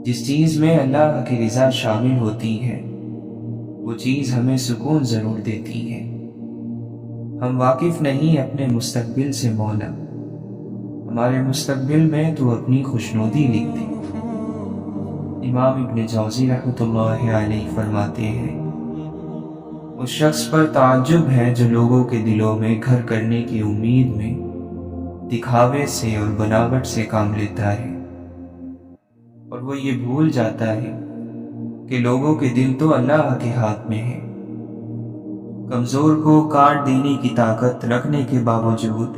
جس چیز میں اللہ کی رضا شامل ہوتی ہے وہ چیز ہمیں سکون ضرور دیتی ہے۔ ہم واقف نہیں اپنے مستقبل سے مولا، ہمارے مستقبل میں تو اپنی خوشنودی لکھ دے۔ امام ابن جوزی رحمۃ اللہ علیہ فرماتے ہیں، اس شخص پر تعجب ہے جو لوگوں کے دلوں میں گھر کرنے کی امید میں دکھاوے سے اور بناوٹ سے کام لیتا ہے، اور وہ یہ بھول جاتا ہے کہ لوگوں کے دل تو اللہ کے ہاتھ میں ہے۔ کمزور کو کاٹ دینے کی طاقت رکھنے کے باوجود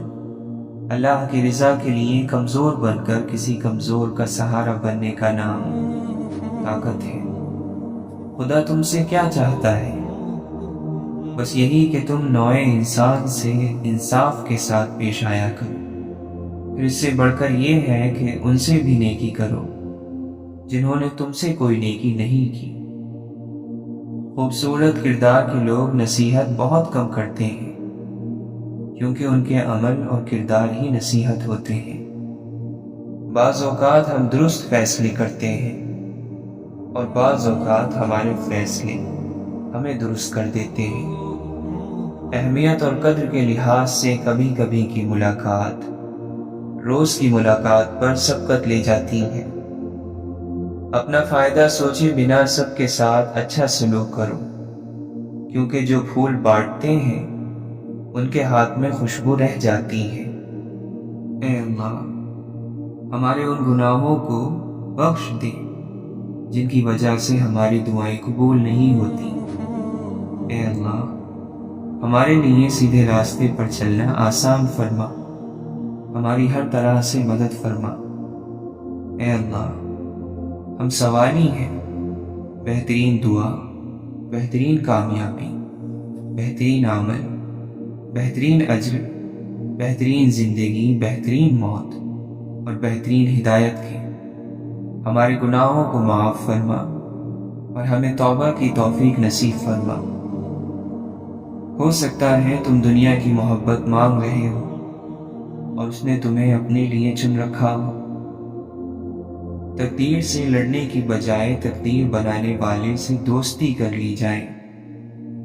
اللہ کی رضا کے لیے کمزور بن کر کسی کمزور کا سہارا بننے کا نام طاقت ہے۔ خدا تم سے کیا چاہتا ہے؟ بس یہی کہ تم نوع انسان سے انصاف کے ساتھ پیش آیا کرو، پھر اس سے بڑھ کر یہ ہے کہ ان سے بھی نیکی کرو جنہوں نے تم سے کوئی نیکی نہیں کی۔ خوبصورت کردار کے لوگ نصیحت بہت کم کرتے ہیں، کیونکہ ان کے عمل اور کردار ہی نصیحت ہوتے ہیں۔ بعض اوقات ہم درست فیصلے کرتے ہیں اور بعض اوقات ہمارے فیصلے ہمیں درست کر دیتے ہیں۔ اہمیت اور قدر کے لحاظ سے کبھی کبھی کی ملاقات روز کی ملاقات پر سبقت لے جاتی ہے۔ اپنا فائدہ سوچے بنا سب کے ساتھ اچھا سلوک کرو، کیونکہ جو پھول بانٹتے ہیں ان کے ہاتھ میں خوشبو رہ جاتی ہے۔ اے اللہ، ہمارے ان گناہوں کو بخش دے جن کی وجہ سے ہماری دعائیں قبول نہیں ہوتی۔ اے اللہ، ہمارے لیے سیدھے راستے پر چلنا آسان فرما، ہماری ہر طرح سے مدد فرما۔ اے اللہ، ہم سوالی ہیں، بہترین دعا، بہترین کامیابی، بہترین عمل، بہترین اجر، بہترین زندگی، بہترین موت اور بہترین ہدایت کے۔ ہمارے گناہوں کو معاف فرما اور ہمیں توبہ کی توفیق نصیب فرما۔ ہو سکتا ہے تم دنیا کی محبت مانگ رہے ہو اور اس نے تمہیں اپنے لیے چن رکھا ہو۔ تقدیر سے لڑنے کی بجائے تقدیر بنانے والے سے دوستی کر لی جائے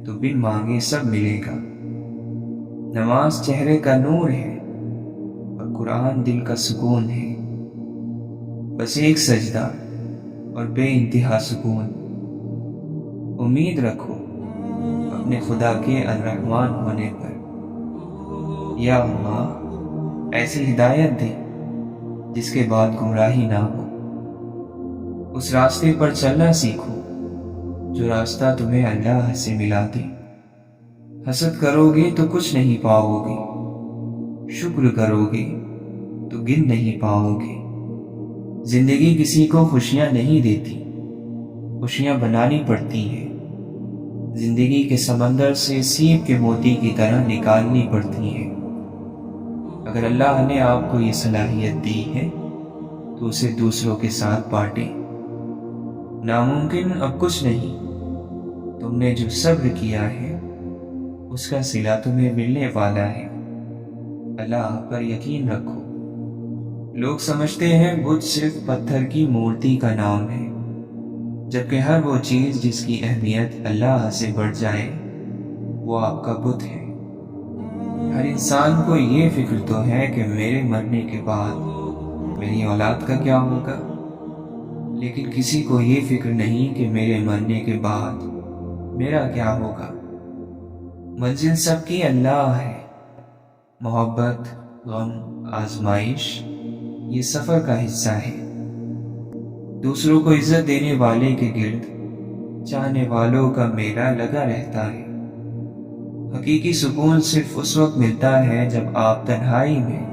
تو بن مانگے سب ملے گا۔ نماز چہرے کا نور ہے اور قرآن دل کا سکون ہے۔ بس ایک سجدہ اور بے انتہا سکون۔ امید رکھو اپنے خدا کے الرحمن ہونے پر۔ یا اللہ، ایسی ہدایت دے جس کے بعد گمراہی نہ ہو۔ اس راستے پر چلنا سیکھو جو راستہ تمہیں اللہ سے ملا دے۔ حسد کرو گے تو کچھ نہیں پاؤ گے، شکر کرو گے تو گن نہیں پاؤ گے۔ زندگی کسی کو خوشیاں نہیں دیتی، خوشیاں بنانی پڑتی ہیں۔ زندگی کے سمندر سے سیب کے موتی کی طرح نکالنی پڑتی ہیں۔ اگر اللہ نے آپ کو یہ صلاحیت دی ہے تو اسے دوسروں کے ساتھ بانٹیں۔ ناممکن اب کچھ نہیں، تم نے جو صبر کیا ہے اس کا صلہ تمہیں ملنے والا ہے۔ اللہ پر یقین رکھو۔ لوگ سمجھتے ہیں بت صرف پتھر کی مورتی کا نام ہے، جبکہ ہر وہ چیز جس کی اہمیت اللہ سے بڑھ جائے وہ آپ کا بت ہے۔ ہر انسان کو یہ فکر تو ہے کہ میرے مرنے کے بعد میری اولاد کا کیا ہوگا، لیکن کسی کو یہ فکر نہیں کہ میرے مرنے کے بعد میرا کیا ہوگا۔ منزل سب کی اللہ ہے۔ محبت، غم، آزمائش یہ سفر کا حصہ ہے۔ دوسروں کو عزت دینے والے کے گرد چاہنے والوں کا میلہ لگا رہتا ہے۔ حقیقی سکون صرف اس وقت ملتا ہے جب آپ تنہائی میں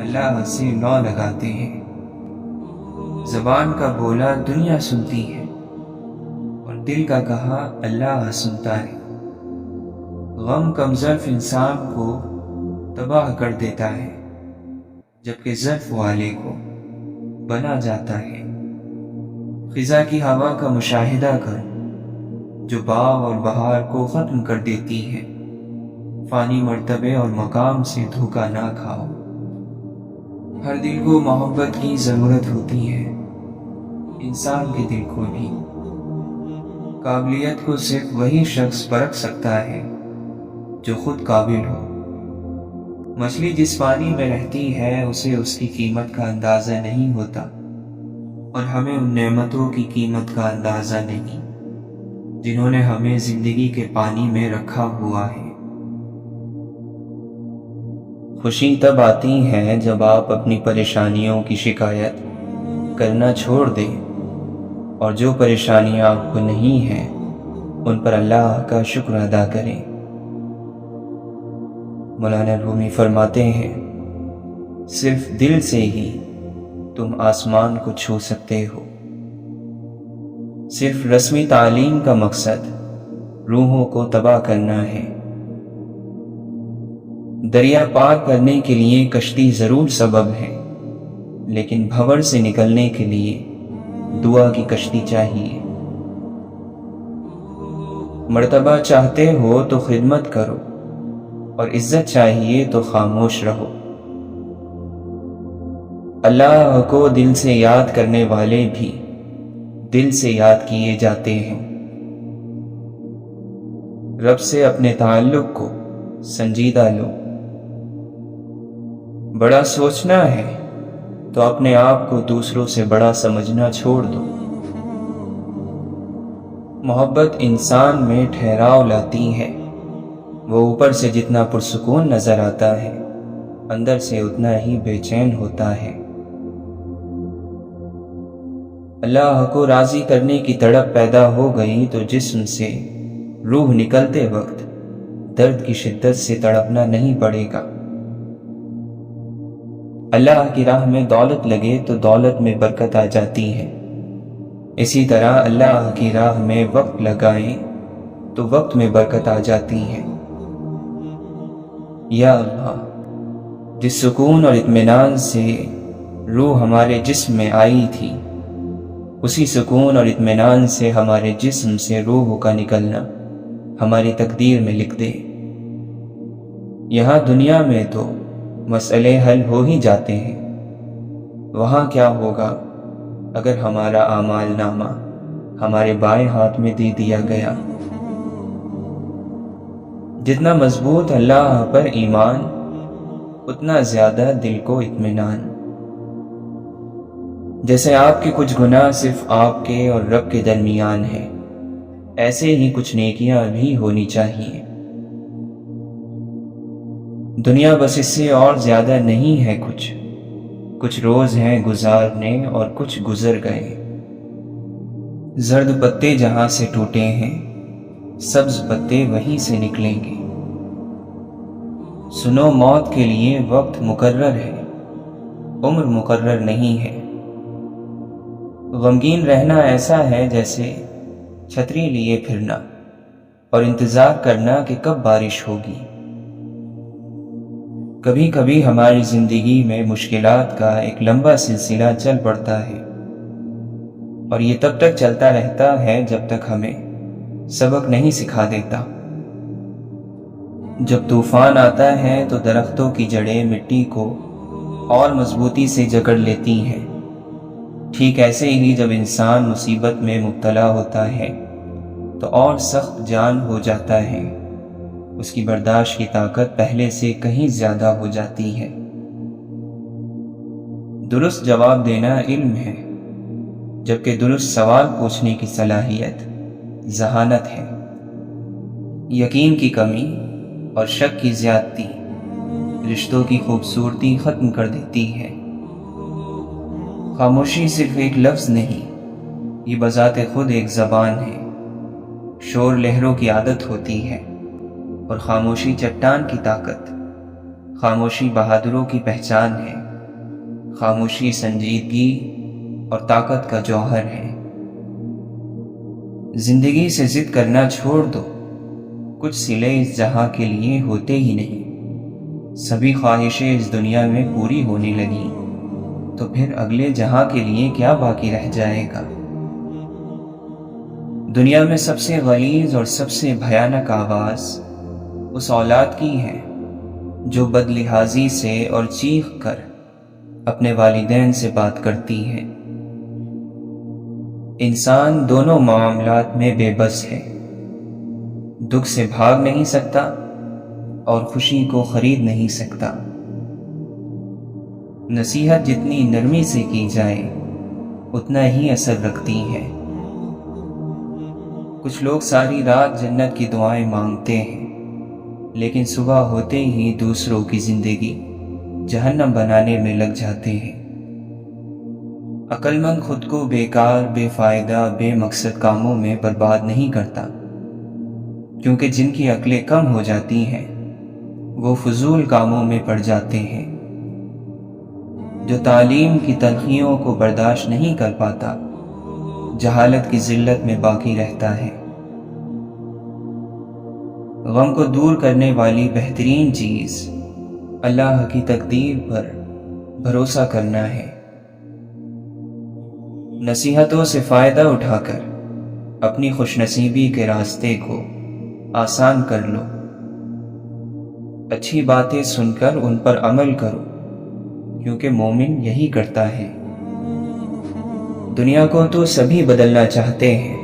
اللہ سے لو لگاتے ہیں۔ زبان کا بولا دنیا سنتی ہے اور دل کا کہا اللہ سنتا ہے۔ غم کم ظرف انسان کو تباہ کر دیتا ہے، جبکہ ظرف والے کو بنا جاتا ہے۔ خزاں کی ہوا کا مشاہدہ کرو جو باغ اور بہار کو ختم کر دیتی ہے۔ فانی مرتبے اور مقام سے دھوکہ نہ کھاؤ۔ ہر دل کو محبت کی ضرورت ہوتی ہے، انسان کے دل کو بھی۔ قابلیت کو صرف وہی شخص پرکھ سکتا ہے جو خود قابل ہو۔ مچھلی جس پانی میں رہتی ہے اسے اس کی قیمت کا اندازہ نہیں ہوتا، اور ہمیں ان نعمتوں کی قیمت کا اندازہ نہیں جنہوں نے ہمیں زندگی کے پانی میں رکھا ہوا ہے۔ خوشی تب آتی ہے جب آپ اپنی پریشانیوں کی شکایت کرنا چھوڑ دیں، اور جو پریشانیاں آپ کو نہیں ہیں ان پر اللہ کا شکر ادا کریں۔ مولانا رومی فرماتے ہیں، صرف دل سے ہی تم آسمان کو چھو سکتے ہو۔ صرف رسمی تعلیم کا مقصد روحوں کو تباہ کرنا ہے۔ دریا پار کرنے کے لیے کشتی ضرور سبب ہے، لیکن بھنور سے نکلنے کے لیے دعا کی کشتی چاہیے۔ مرتبہ چاہتے ہو تو خدمت کرو، اور عزت چاہیے تو خاموش رہو۔ اللہ کو دل سے یاد کرنے والے بھی دل سے یاد کیے جاتے ہیں۔ رب سے اپنے تعلق کو سنجیدہ لو۔ بڑا سوچنا ہے تو اپنے آپ کو دوسروں سے بڑا سمجھنا چھوڑ دو۔ محبت انسان میں ٹھہراؤ لاتی ہے۔ وہ اوپر سے جتنا پرسکون نظر آتا ہے، اندر سے اتنا ہی بے چین ہوتا ہے۔ اللہ کو راضی کرنے کی تڑپ پیدا ہو گئی تو جسم سے روح نکلتے وقت درد کی شدت سے تڑپنا نہیں پڑے گا۔ اللہ کی راہ میں دولت لگے تو دولت میں برکت آ جاتی ہے۔ اسی طرح اللہ کی راہ میں وقت لگائیں تو وقت میں برکت آ جاتی ہے۔ یا اللہ، جس سکون اور اطمینان سے روح ہمارے جسم میں آئی تھی، اسی سکون اور اطمینان سے ہمارے جسم سے روح کا نکلنا ہماری تقدیر میں لکھ دے۔ یہاں دنیا میں تو مسئلے حل ہو ہی جاتے ہیں، وہاں کیا ہوگا اگر ہمارا اعمال نامہ ہمارے بائیں ہاتھ میں دے دیا گیا؟ جتنا مضبوط اللہ پر ایمان، اتنا زیادہ دل کو اطمینان۔ جیسے آپ کے کچھ گناہ صرف آپ کے اور رب کے درمیان ہیں، ایسے ہی کچھ نیکیاں بھی ہونی چاہیے۔ دنیا بس اس سے اور زیادہ نہیں ہے کچھ روز ہیں گزارنے اور کچھ گزر گئے۔ زرد پتے جہاں سے ٹوٹے ہیں، سبز پتے وہیں سے نکلیں گے۔ سنو، موت کے لیے وقت مقرر ہے، عمر مقرر نہیں ہے۔ غمگین رہنا ایسا ہے جیسے چھتری لیے پھرنا اور انتظار کرنا کہ کب بارش ہوگی۔ کبھی کبھی ہماری زندگی میں مشکلات کا ایک لمبا سلسلہ چل پڑتا ہے، اور یہ تب تک چلتا رہتا ہے جب تک ہمیں سبق نہیں سکھا دیتا۔ جب طوفان آتا ہے تو درختوں کی جڑیں مٹی کو اور مضبوطی سے جکڑ لیتی ہیں۔ ٹھیک ایسے ہی جب انسان مصیبت میں مبتلا ہوتا ہے تو اور سخت جان ہو جاتا ہے، اس کی برداشت کی طاقت پہلے سے کہیں زیادہ ہو جاتی ہے۔ درست جواب دینا علم ہے، جبکہ درست سوال پوچھنے کی صلاحیت ذہانت ہے۔ یقین کی کمی اور شک کی زیادتی رشتوں کی خوبصورتی ختم کر دیتی ہے۔ خاموشی صرف ایک لفظ نہیں، یہ بذات خود ایک زبان ہے۔ شور لہروں کی عادت ہوتی ہے، اور خاموشی چٹان کی طاقت۔ خاموشی بہادروں کی پہچان ہے۔ خاموشی سنجیدگی اور طاقت کا جوہر ہے۔ زندگی سے ضد کرنا چھوڑ دو، کچھ صلے اس جہاں کے لیے ہوتے ہی نہیں۔ سبھی خواہشیں اس دنیا میں پوری ہونے لگیں تو پھر اگلے جہاں کے لیے کیا باقی رہ جائے گا؟ دنیا میں سب سے غلیظ اور سب سے بھیانک آواز اس اولاد کی ہے جو بد لحاظی سے اور چیخ کر اپنے والدین سے بات کرتی ہے۔ انسان دونوں معاملات میں بے بس ہے، دکھ سے بھاگ نہیں سکتا اور خوشی کو خرید نہیں سکتا۔ نصیحت جتنی نرمی سے کی جائے اتنا ہی اثر رکھتی ہے۔ کچھ لوگ ساری رات جنت کی دعائیں مانگتے ہیں، لیکن صبح ہوتے ہی دوسروں کی زندگی جہنم بنانے میں لگ جاتے ہیں۔ عقل مند خود کو بیکار، بے فائدہ، بے مقصد کاموں میں برباد نہیں کرتا، کیونکہ جن کی عقلیں کم ہو جاتی ہیں وہ فضول کاموں میں پڑ جاتے ہیں۔ جو تعلیم کی تلخیوں کو برداشت نہیں کر پاتا جہالت کی ذلت میں باقی رہتا ہے۔ غم کو دور کرنے والی بہترین چیز اللہ کی تقدیر پر بھروسہ کرنا ہے۔ نصیحتوں سے فائدہ اٹھا کر اپنی خوش نصیبی کے راستے کو آسان کر لو۔ اچھی باتیں سن کر ان پر عمل کرو، کیونکہ مومن یہی کرتا ہے۔ دنیا کو تو سبھی بدلنا چاہتے ہیں،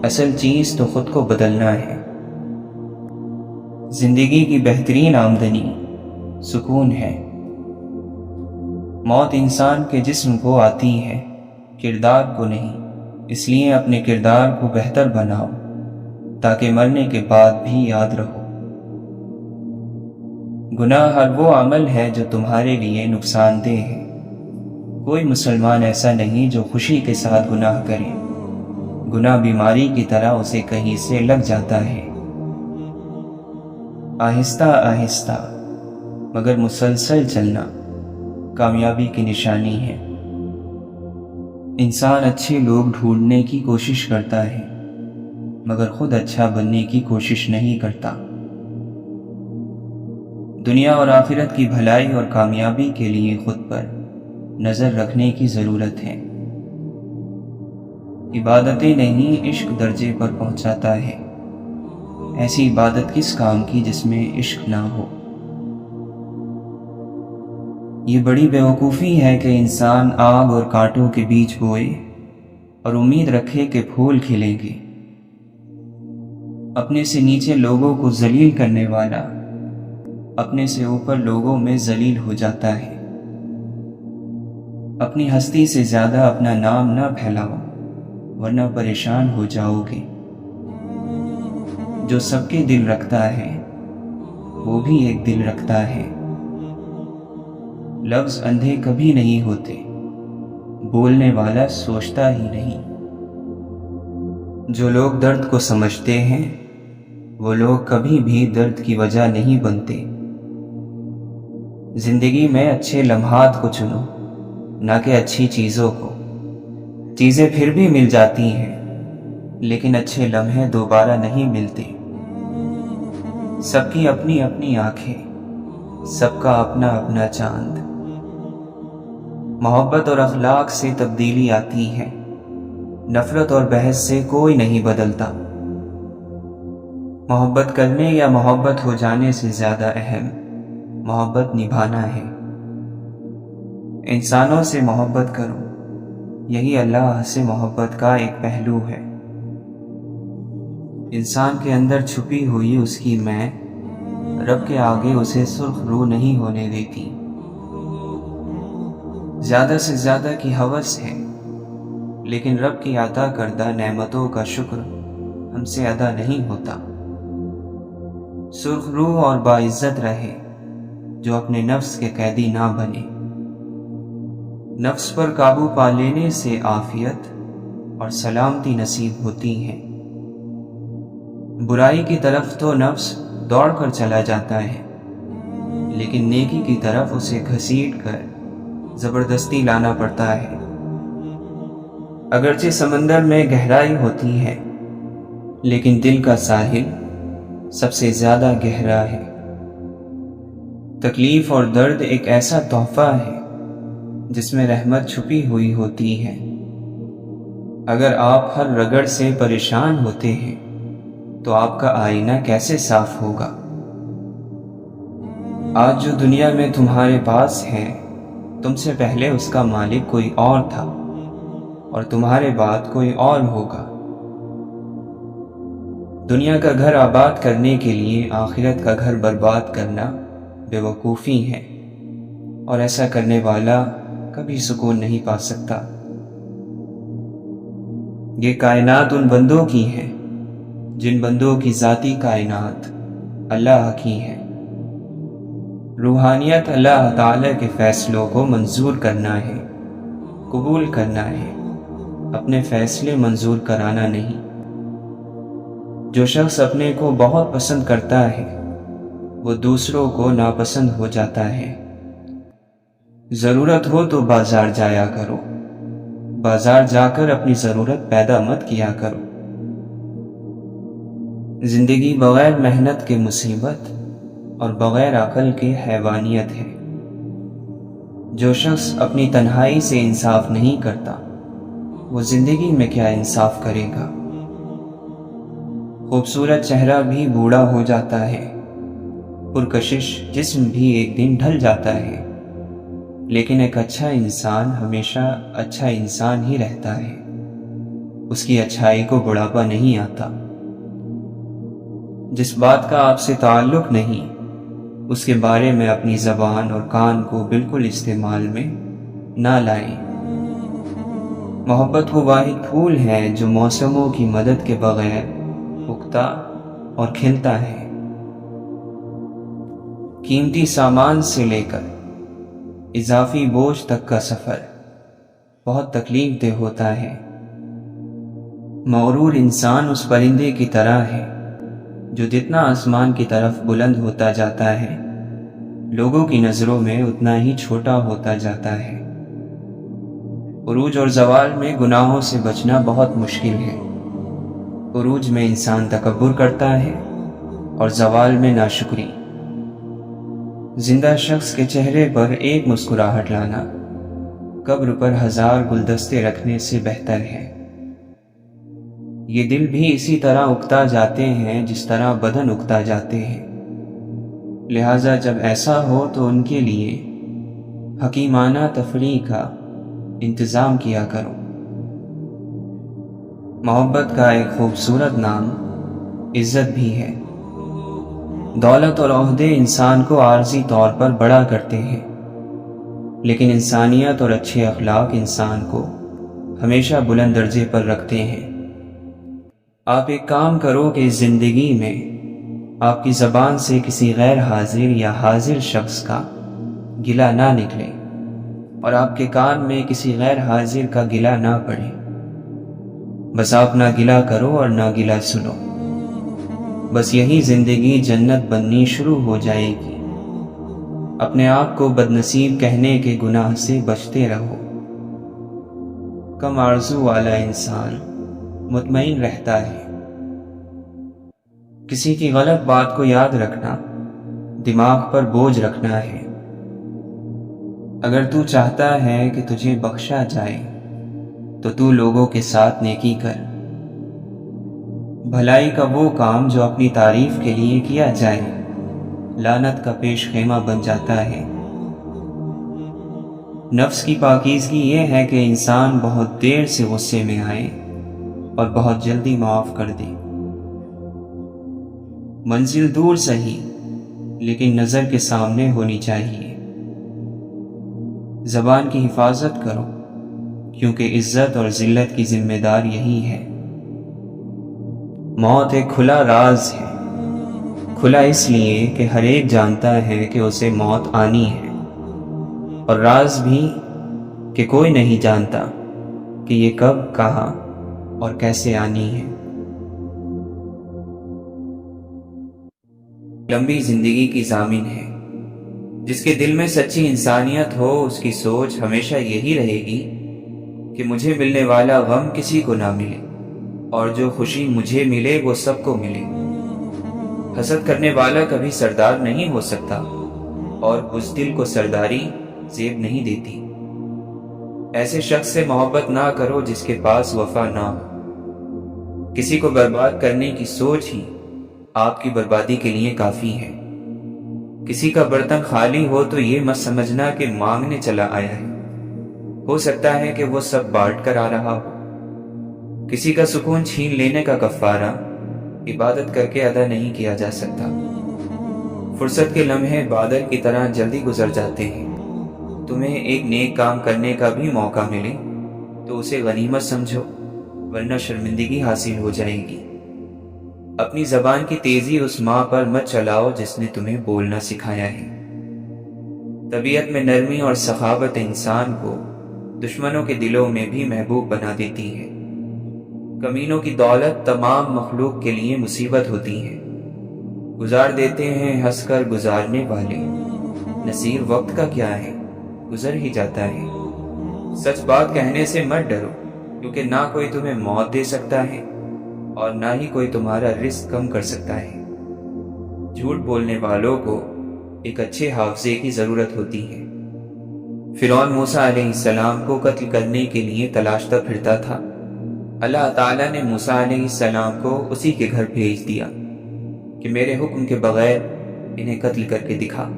اصل چیز تو خود کو بدلنا ہے۔ زندگی کی بہترین آمدنی سکون ہے۔ موت انسان کے جسم کو آتی ہے، کردار کو نہیں، اس لیے اپنے کردار کو بہتر بناؤ تاکہ مرنے کے بعد بھی یاد رہو۔ گناہ ہر وہ عمل ہے جو تمہارے لیے نقصان دہ ہے۔ کوئی مسلمان ایسا نہیں جو خوشی کے ساتھ گناہ کرے۔ گناہ بیماری کی طرح اسے کہیں سے لگ جاتا ہے۔ آہستہ آہستہ مگر مسلسل چلنا کامیابی کی نشانی ہے۔ انسان اچھے لوگ ڈھونڈنے کی کوشش کرتا ہے، مگر خود اچھا بننے کی کوشش نہیں کرتا۔ دنیا اور آخرت کی بھلائی اور کامیابی کے لیے خود پر نظر رکھنے کی ضرورت ہے۔ عبادتیں نہیں، عشق درجے پر پہنچاتا ہے۔ ایسی عبادت کس کام کی جس میں عشق نہ ہو؟ یہ بڑی بیوقوفی ہے کہ انسان آگ اور کانٹوں کے بیچ بوئے اور امید رکھے کہ پھول کھلیں گے۔ اپنے سے نیچے لوگوں کو ذلیل کرنے والا اپنے سے اوپر لوگوں میں ذلیل ہو جاتا ہے۔ اپنی ہستی سے زیادہ اپنا نام نہ پھیلاؤ، ورنہ پریشان ہو جاؤ گے۔ جو سب کے دل رکھتا ہے وہ بھی ایک دل رکھتا ہے۔ لفظ اندھے کبھی نہیں ہوتے، بولنے والا سوچتا ہی نہیں۔ جو لوگ درد کو سمجھتے ہیں وہ لوگ کبھی بھی درد کی وجہ نہیں بنتے۔ زندگی میں اچھے لمحات کو چنو، نہ کہ اچھی چیزوں کو۔ چیزیں پھر بھی مل جاتی ہیں، لیکن اچھے لمحے دوبارہ نہیں ملتے۔ سب کی اپنی اپنی آنکھیں، سب کا اپنا اپنا چاند۔ محبت اور اخلاق سے تبدیلی آتی ہے، نفرت اور بحث سے کوئی نہیں بدلتا۔ محبت کرنے یا محبت ہو جانے سے زیادہ اہم محبت نبھانا ہے۔ انسانوں سے محبت کرو، یہی اللہ سے محبت کا ایک پہلو ہے۔ انسان کے اندر چھپی ہوئی اس کی میں رب کے آگے اسے سرخ رو نہیں ہونے دیتی۔ زیادہ سے زیادہ کی ہوس ہے، لیکن رب کی عطا کردہ نعمتوں کا شکر ہم سے ادا نہیں ہوتا۔ سرخ رو اور باعزت رہے جو اپنے نفس کے قیدی نہ بنے۔ نفس پر قابو پا لینے سے عافیت اور سلامتی نصیب ہوتی ہے۔ برائی کی طرف تو نفس دوڑ کر چلا جاتا ہے، لیکن نیکی کی طرف اسے گھسیٹ کر زبردستی لانا پڑتا ہے۔ اگرچہ سمندر میں گہرائی ہوتی ہے، لیکن دل کا ساحل سب سے زیادہ گہرا ہے۔ تکلیف اور درد ایک ایسا تحفہ ہے جس میں رحمت چھپی ہوئی ہوتی ہے۔ اگر آپ ہر رگڑ سے پریشان ہوتے ہیں تو آپ کا آئینہ کیسے صاف ہوگا؟ آج جو دنیا میں تمہارے پاس ہے تم سے پہلے اس کا مالک کوئی اور تھا اور تمہارے بعد کوئی اور ہوگا۔ دنیا کا گھر آباد کرنے کے لیے آخرت کا گھر برباد کرنا بے وقوفی ہے، اور ایسا کرنے والا کبھی سکون نہیں پا سکتا۔ یہ کائنات ان بندوں کی ہے جن بندوں کی ذاتی کائنات اللہ کی ہے۔ روحانیت اللہ تعالی کے فیصلوں کو منظور کرنا ہے، قبول کرنا ہے، اپنے فیصلے منظور کرانا نہیں۔ جو شخص اپنے کو بہت پسند کرتا ہے وہ دوسروں کو ناپسند ہو جاتا ہے۔ ضرورت ہو تو بازار جایا کرو، بازار جا کر اپنی ضرورت پیدا مت کیا کرو۔ زندگی بغیر محنت کے مصیبت اور بغیر عقل کے حیوانیت ہے۔ جو شخص اپنی تنہائی سے انصاف نہیں کرتا وہ زندگی میں کیا انصاف کرے گا؟ خوبصورت چہرہ بھی بوڑھا ہو جاتا ہے، پرکشش جسم بھی ایک دن ڈھل جاتا ہے، لیکن ایک اچھا انسان ہمیشہ اچھا انسان ہی رہتا ہے، اس کی اچھائی کو بڑھاپا نہیں آتا۔ جس بات کا آپ سے تعلق نہیں اس کے بارے میں اپنی زبان اور کان کو بالکل استعمال میں نہ لائیں۔ محبت وہ واحد پھول ہے جو موسموں کی مدد کے بغیر اگتا اور کھلتا ہے۔ قیمتی سامان سے لے کر اضافی بوجھ تک کا سفر بہت تکلیف دہ ہوتا ہے۔ مغرور انسان اس پرندے کی طرح ہے جو جتنا آسمان کی طرف بلند ہوتا جاتا ہے لوگوں کی نظروں میں اتنا ہی چھوٹا ہوتا جاتا ہے۔ عروج اور زوال میں گناہوں سے بچنا بہت مشکل ہے۔ عروج میں انسان تکبر کرتا ہے اور زوال میں ناشکری۔ زندہ شخص کے چہرے پر ایک مسکراہٹ لانا قبر پر 1000 گلدستے رکھنے سے بہتر ہے۔ یہ دل بھی اسی طرح اگتا جاتے ہیں جس طرح بدن اگتا جاتے ہیں، لہٰذا جب ایسا ہو تو ان کے لیے حکیمانہ تفریح کا انتظام کیا کرو۔ محبت کا ایک خوبصورت نام عزت بھی ہے۔ دولت اور عہدے انسان کو عارضی طور پر بڑا کرتے ہیں، لیکن انسانیت اور اچھے اخلاق انسان کو ہمیشہ بلند درجے پر رکھتے ہیں۔ آپ ایک کام کرو کہ اس زندگی میں آپ کی زبان سے کسی غیر حاضر یا حاضر شخص کا گلہ نہ نکلے، اور آپ کے کان میں کسی غیر حاضر کا گلہ نہ پڑے۔ بس آپ نہ گلہ کرو اور نہ گلہ سنو، بس یہی زندگی جنت بننی شروع ہو جائے گی۔ اپنے آپ کو بدنصیب کہنے کے گناہ سے بچتے رہو۔ کم آرزو والا انسان مطمئن رہتا ہے۔ کسی کی غلط بات کو یاد رکھنا دماغ پر بوجھ رکھنا ہے۔ اگر تو چاہتا ہے کہ تجھے بخشا جائے تو تو لوگوں کے ساتھ نیکی کر۔ بھلائی کا وہ کام جو اپنی تعریف کے لیے کیا جائے لعنت کا پیش خیمہ بن جاتا ہے۔ نفس کی پاکیزگی یہ ہے کہ انسان بہت دیر سے غصے میں آئے اور بہت جلدی معاف کر دے۔ منزل دور سہی لیکن نظر کے سامنے ہونی چاہیے۔ زبان کی حفاظت کرو کیونکہ عزت اور ذلت کی ذمہ دار یہی ہے۔ موت ایک کھلا راز ہے، کھلا اس لیے کہ ہر ایک جانتا ہے کہ اسے موت آنی ہے، اور راز بھی کہ کوئی نہیں جانتا کہ یہ کب، کہاں اور کیسے آنی ہے۔ لمبی زندگی کی ضامن ہے۔ جس کے دل میں سچی انسانیت ہو اس کی سوچ ہمیشہ یہی رہے گی کہ مجھے ملنے والا غم کسی کو نہ ملے، اور جو خوشی مجھے ملے وہ سب کو ملے۔ حسد کرنے والا کبھی سردار نہیں ہو سکتا، اور بزدل کو سرداری زیب نہیں دیتی۔ ایسے شخص سے محبت نہ کرو جس کے پاس وفا نہ ہو۔ کسی کو برباد کرنے کی سوچ ہی آپ کی بربادی کے لیے کافی ہے۔ کسی کا برتن خالی ہو تو یہ مت سمجھنا کہ مانگنے چلا آیا ہے، ہو سکتا ہے کہ وہ سب بانٹ کر آ رہا ہو۔ کسی کا سکون چھین لینے کا کفارہ عبادت کر کے ادا نہیں کیا جا سکتا۔ فرصت کے لمحے بادل کی طرح جلدی گزر جاتے ہیں۔ تمہیں ایک نیک کام کرنے کا بھی موقع ملے تو اسے غنیمت سمجھو، ورنہ شرمندگی حاصل ہو جائے گی۔ اپنی زبان کی تیزی اس ماں پر مت چلاؤ جس نے تمہیں بولنا سکھایا ہے۔ طبیعت میں نرمی اور سخاوت انسان کو دشمنوں کے دلوں میں بھی محبوب بنا دیتی ہے۔ کمینوں کی دولت تمام مخلوق کے لیے مصیبت ہوتی ہے۔ گزار دیتے ہیں ہنس کر گزارنے والے، نصیر وقت کا کیا ہے، گزر ہی جاتا ہے۔ سچ بات کہنے سے مت ڈرو، کیونکہ نہ کوئی تمہیں موت دے سکتا ہے اور نہ ہی کوئی تمہارا رزق کم کر سکتا ہے۔ جھوٹ بولنے والوں کو ایک اچھے حافظے کی ضرورت ہوتی ہے۔ فرعون موسیٰ علیہ السلام کو قتل کرنے کے لیے تلاشتا پھرتا تھا۔ اللہ تعالیٰ نے موسیٰ علیہ السلام کو اسی کے گھر بھیج دیا کہ میرے حکم کے بغیر انہیں قتل کر کے دکھا۔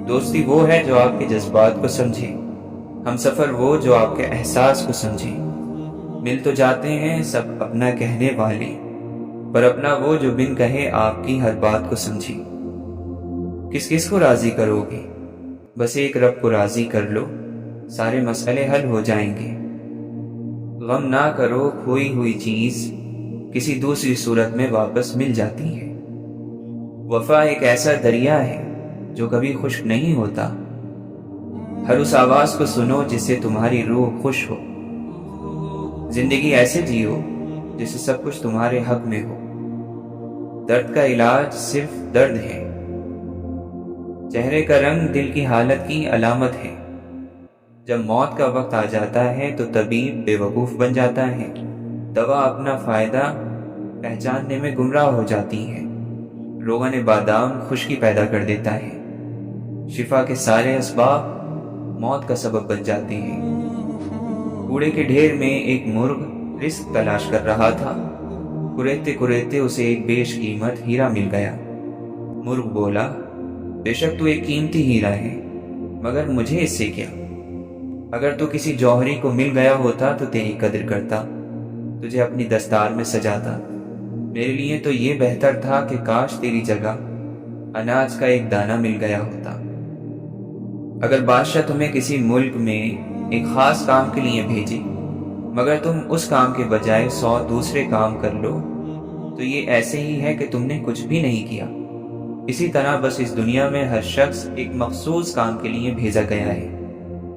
دوستی وہ ہے جو آپ کے جذبات کو سمجھے، ہم سفر وہ جو آپ کے احساس کو سمجھے۔ مل تو جاتے ہیں سب اپنا کہنے والے، پر اپنا وہ جو بن کہے آپ کی ہر بات کو سمجھے۔ کس کس کو راضی کرو گے؟ بس ایک رب کو راضی کر لو، سارے مسئلے حل ہو جائیں گے۔ غم نہ کرو، کھوئی ہوئی چیز کسی دوسری صورت میں واپس مل جاتی ہے۔ وفا ایک ایسا دریا ہے جو کبھی خشک نہیں ہوتا۔ ہر اس آواز کو سنو جس سے تمہاری روح خوش ہو۔ زندگی ایسے جیو جیسے سب کچھ تمہارے حق میں ہو۔ درد کا علاج صرف درد ہے۔ چہرے کا رنگ دل کی حالت کی علامت ہے۔ جب موت کا وقت آ جاتا ہے تو طبیب بے وقوف بن جاتا ہے، دوا اپنا فائدہ پہچاننے میں گمراہ ہو جاتی ہے، روغن بادام خشکی پیدا کر دیتا ہے، شفا کے سارے اسباب موت کا سبب بن جاتے ہیں۔ کوڑے کے ڈھیر میں ایک مرغ رزق تلاش کر رہا تھا، کریتے کریتے اسے ایک بیش قیمت ہیرا مل گیا۔ مرغ بولا، بے شک تو ایک قیمتی ہیرا ہے، مگر مجھے اس سے کیا؟ اگر تو کسی جوہری کو مل گیا ہوتا تو تیری قدر کرتا، تجھے اپنی دستار میں سجاتا۔ میرے لیے تو یہ بہتر تھا کہ کاش تیری جگہ اناج کا ایک دانہ مل گیا ہوتا۔ اگر بادشاہ تمہیں کسی ملک میں ایک خاص کام کے لیے بھیجے، مگر تم اس کام کے بجائے 100 دوسرے کام کر لو، تو یہ ایسے ہی ہے کہ تم نے کچھ بھی نہیں کیا۔ اسی طرح بس اس دنیا میں ہر شخص ایک مخصوص کام کے لیے بھیجا گیا ہے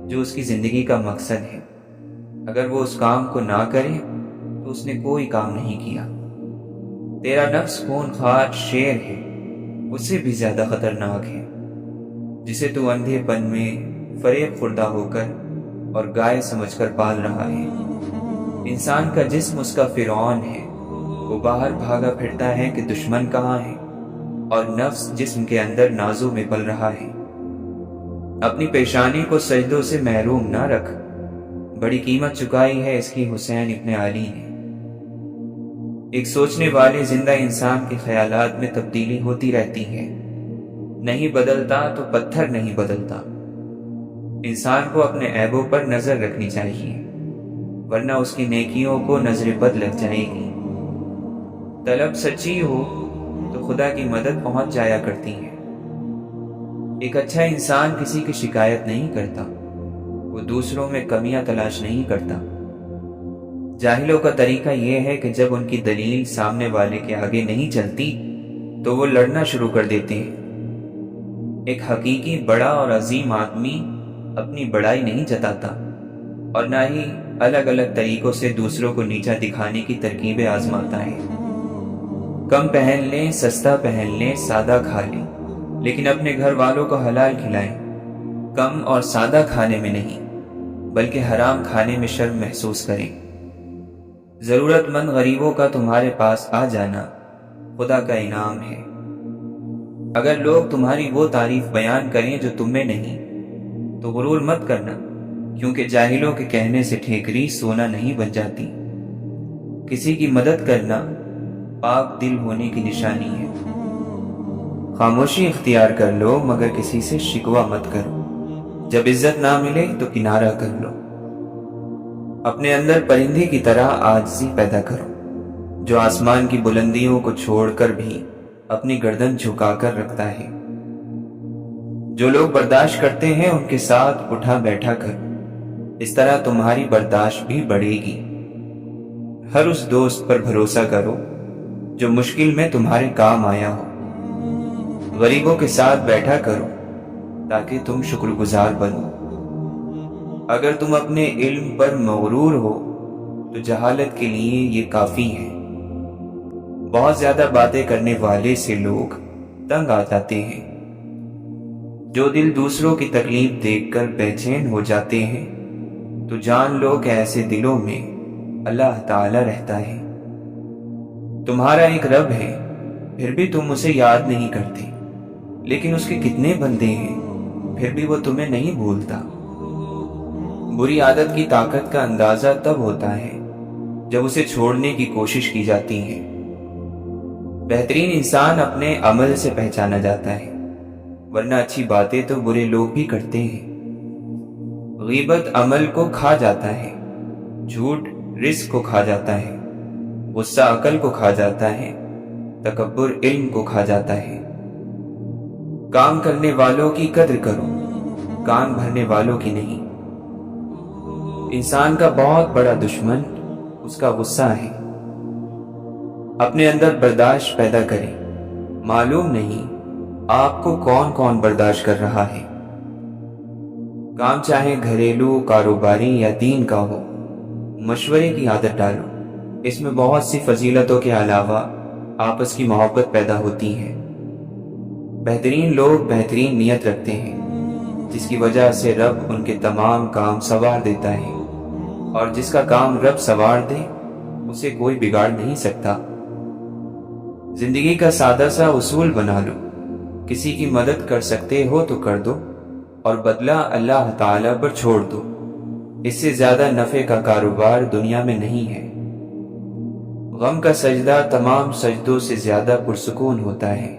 جو اس کی زندگی کا مقصد ہے۔ اگر وہ اس کام کو نہ کرے تو اس نے کوئی کام نہیں کیا۔ تیرا نفس خون خوار شیر ہے، اس سے بھی زیادہ خطرناک ہے، جسے تو اندھے پن میں فریب خوردہ ہو کر اور گائے سمجھ کر پال رہا ہے۔ انسان کا جسم اس کا فرعون ہے، وہ باہر بھاگا پھرتا ہے کہ دشمن کہاں ہے، اور نفس جسم کے اندر نازوں میں پل رہا ہے۔ اپنی پیشانی کو سجدوں سے محروم نہ رکھ، بڑی قیمت چکائی ہے اس کی حسین ابن علی نے۔ ایک سوچنے والے زندہ انسان کے خیالات میں تبدیلی ہوتی رہتی ہے، نہیں بدلتا تو پتھر نہیں بدلتا۔ انسان کو اپنے عیبوں پر نظر رکھنی چاہیے، ورنہ اس کی نیکیوں کو نظر بد لگ جائے گی۔ طلب سچی ہو تو خدا کی مدد پہنچ جایا کرتی ہے۔ ایک اچھا انسان کسی کی شکایت نہیں کرتا، وہ دوسروں میں کمیاں تلاش نہیں کرتا۔ جاہلوں کا طریقہ یہ ہے کہ جب ان کی دلیل سامنے والے کے آگے نہیں چلتی تو وہ لڑنا شروع کر دیتے ہیں۔ ایک حقیقی بڑا اور عظیم آدمی اپنی بڑائی نہیں جتاتا، اور نہ ہی الگ الگ طریقوں سے دوسروں کو نیچا دکھانے کی ترکیبیں آزماتا ہے۔ کم پہن لیں، سستا پہن لیں، سادہ کھا لیں، لیکن اپنے گھر والوں کو حلال کھلائیں۔ کم اور سادہ کھانے میں نہیں بلکہ حرام کھانے میں شرم محسوس کریں۔ ضرورت مند غریبوں کا تمہارے پاس آ جانا خدا کا انعام ہے۔ اگر لوگ تمہاری وہ تعریف بیان کریں جو تم میں نہیں تو غرور مت کرنا، کیونکہ جاہلوں کے کہنے سے ٹھیکری سونا نہیں بن جاتی۔ کسی کی مدد کرنا پاک دل ہونے کی نشانی ہے۔ خاموشی اختیار کر لو مگر کسی سے شکوہ مت کرو، جب عزت نہ ملے تو کنارہ کر لو۔ اپنے اندر پرندے کی طرح عاجزی پیدا کرو، جو آسمان کی بلندیوں کو چھوڑ کر بھی اپنی گردن جھکا کر رکھتا ہے۔ جو لوگ برداشت کرتے ہیں ان کے ساتھ اٹھا بیٹھا کرو، اس طرح تمہاری برداشت بھی بڑھے گی۔ ہر اس دوست پر بھروسہ کرو جو مشکل میں تمہارے کام آیا ہو۔ غریبوں کے ساتھ بیٹھا کرو تاکہ تم شکر گزار بنو۔ اگر تم اپنے علم پر مغرور ہو تو جہالت کے لیے یہ کافی ہے۔ بہت زیادہ باتیں کرنے والے سے لوگ تنگ آ جاتے ہیں۔ جو دل دوسروں کی تکلیف دیکھ کر بے چین ہو جاتے ہیں تو جان لو کہ ایسے دلوں میں اللہ تعالی رہتا ہے۔ تمہارا ایک رب ہے، پھر بھی تم اسے یاد نہیں کرتے، لیکن اس کے کتنے بندے ہیں، پھر بھی وہ تمہیں نہیں بھولتا۔ بری عادت کی طاقت کا اندازہ تب ہوتا ہے جب اسے چھوڑنے کی کوشش کی جاتی ہے۔ بہترین انسان اپنے عمل سے پہچانا جاتا ہے، ورنہ اچھی باتیں تو برے لوگ بھی کرتے ہیں۔ غیبت عمل کو کھا جاتا ہے، جھوٹ رزق کو کھا جاتا ہے، غصہ عقل کو کھا جاتا ہے، تکبر علم کو کھا جاتا ہے۔ کام کرنے والوں کی قدر کرو، کان بھرنے والوں کی نہیں۔ انسان کا بہت بڑا دشمن اس کا غصہ ہے۔ اپنے اندر برداشت پیدا کریں، معلوم نہیں آپ کو کون کون برداشت کر رہا ہے۔ کام چاہے گھریلو، کاروباری یا دین کا ہو، مشورے کی عادت ڈالو، اس میں بہت سی فضیلتوں کے علاوہ آپس کی محبت پیدا ہوتی ہے۔ بہترین لوگ بہترین نیت رکھتے ہیں، جس کی وجہ سے رب ان کے تمام کام سنوار دیتا ہے، اور جس کا کام رب سنوار دے اسے کوئی بگاڑ نہیں سکتا۔ زندگی کا سادہ سا اصول بنا لو، کسی کی مدد کر سکتے ہو تو کر دو اور بدلہ اللہ تعالی پر چھوڑ دو۔ اس سے زیادہ نفع کا کاروبار دنیا میں نہیں ہے۔ غم کا سجدہ تمام سجدوں سے زیادہ پرسکون ہوتا ہے۔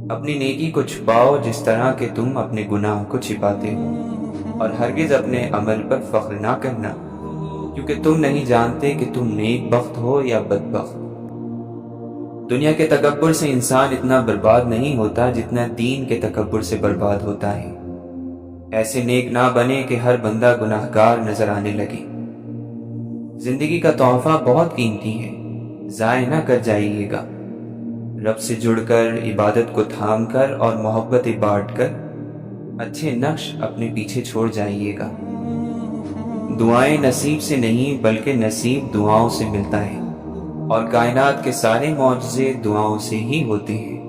اپنی نیکی کو چھپاؤ جس طرح کہ تم اپنے گناہ کو چھپاتے ہو، اور ہرگز اپنے عمل پر فخر نہ کرنا، کیونکہ تم نہیں جانتے کہ تم نیک بخت ہو یا بدبخت۔ دنیا کے تکبر سے انسان اتنا برباد نہیں ہوتا جتنا دین کے تکبر سے برباد ہوتا ہے۔ ایسے نیک نہ بنے کہ ہر بندہ گناہگار نظر آنے لگے۔ زندگی کا تحفہ بہت قیمتی ہے، ضائع نہ کر جائیے گا۔ رب سے جڑ کر، عبادت کو تھام کر اور محبت بانٹ کر اچھے نقش اپنے پیچھے چھوڑ جائیے گا۔ دعائیں نصیب سے نہیں بلکہ نصیب دعاؤں سے ملتا ہے، اور کائنات کے سارے معجزے دعاؤں سے ہی ہوتے ہیں۔